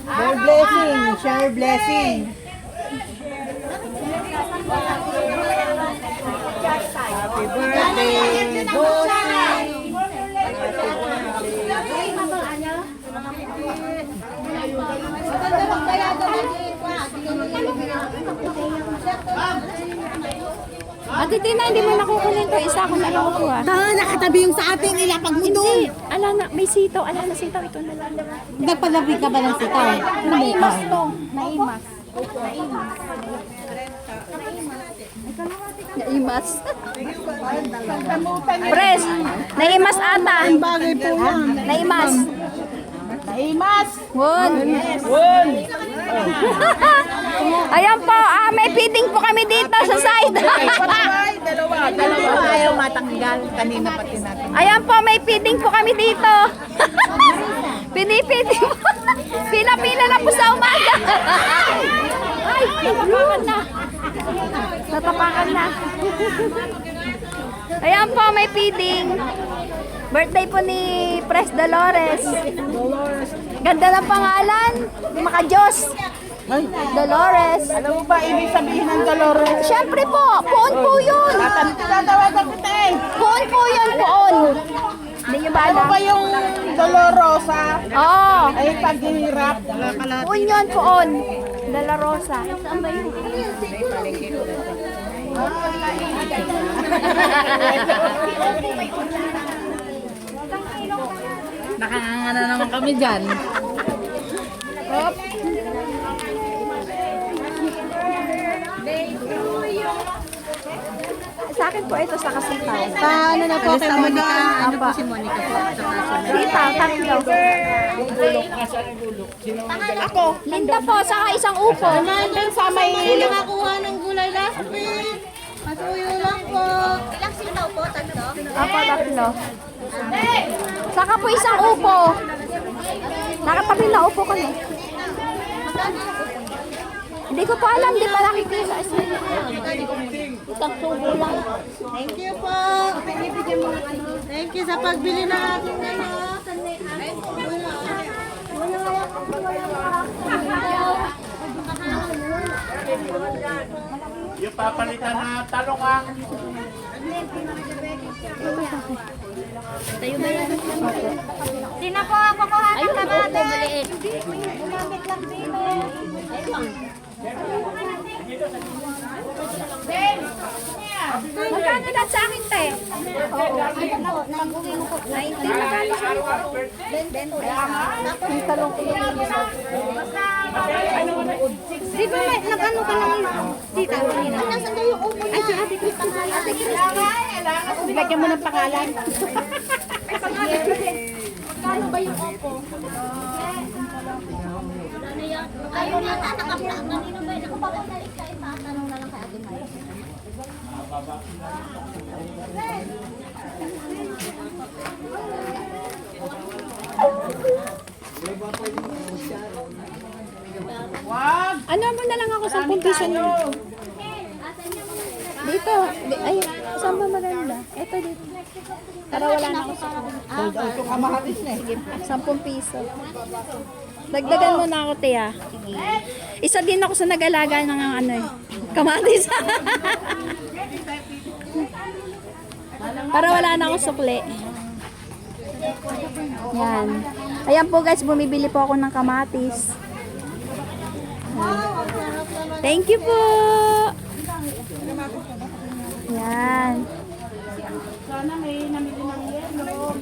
Share blessing. Share blessing. Happy birthday, Bossing. Ate Tina, hindi mo nakukunin to. Isa ako na lang kuha. Nakatabi yung sa atin, ilapag mo doon. Ala na, may sitaw. Ala na sitaw. Ito na lang. Nagpalabi ka ba ng sitaw? Naimas to. Naimas. Naimas. Pres, naimas ata. Bagay po yan. Naimas. Naimas. Won. Ayan po, may feeding po kami dito sa side. Dalawa. Ayaw matanggal. Kanina pati natin. Ayan po, may feeding po kami dito. Pinipiding po. Pila-pila na po sa umaga. Ay, natapakan na. Natapakan na. Ayan po, may feeding. Birthday po ni Pres Dolores. Ganda ng pangalan. Maka-Diyos. Dolores. Alam mo ba, ibig sabihin ng Dolores? Siyempre po, poon po yun. Tatawagan ko tayo. Poon po yun, poon. Hindi nyo ba Ano alam? ba yung Dolorosa? Oo. Ay paghihirap. Poon yun, poon. Dala Rosa. Saan ba yun? Nakanganga naman kami dyan. Hop. Sa akin po ito sa kasitaw. Ano na po kay Monica? Ano po si Monica po? Sitaw, tatlo. Ako. Linda po, saka isang upo. Nandun sa may... Nakakuha ng gulay last week. Masuyo lang po. Ilang sitaw po? Tatlo? Apo, tatlo. Saka po isang upo. Nakatabi na upo ko na. Hindi ko pa alam, di pa nakikita. Isang subo lang. Thank you po. Thank you sa pagbili ng ating Yung papalitan na talongang. Di na po ako kuha ng kamatis. Gumamit lang dito. Magkano na sa akin, te? Oo. Nag-uwi mo po. 19, magkano sa yung talong ko yung Di ba may nag-ano ka lang dito? Nasaan daw yung upo niya? Ay, si Ate Christy. Ate Christy. Lagyan mo ng pangalan. Magkano ba yung opo? Ayun yata, naka-vlog. Kanino ba? Nakapapagalit ka. Itatanong na lang kay Ate Maya. Ano mo na lang ako 10 piso nyo? Dito. Ay, saan ba maganda? Ito dito. Para wala na ako sa Ito kamahatis na eh. Sige, 10 piso. Dagdagan mo na ako, Tia. Isa din ako sa nag-alaga ng ano eh. Kamatis. Para wala na akong sukli. Yan. Ayan po guys, bumibili po ako ng kamatis. Thank you po. Yan.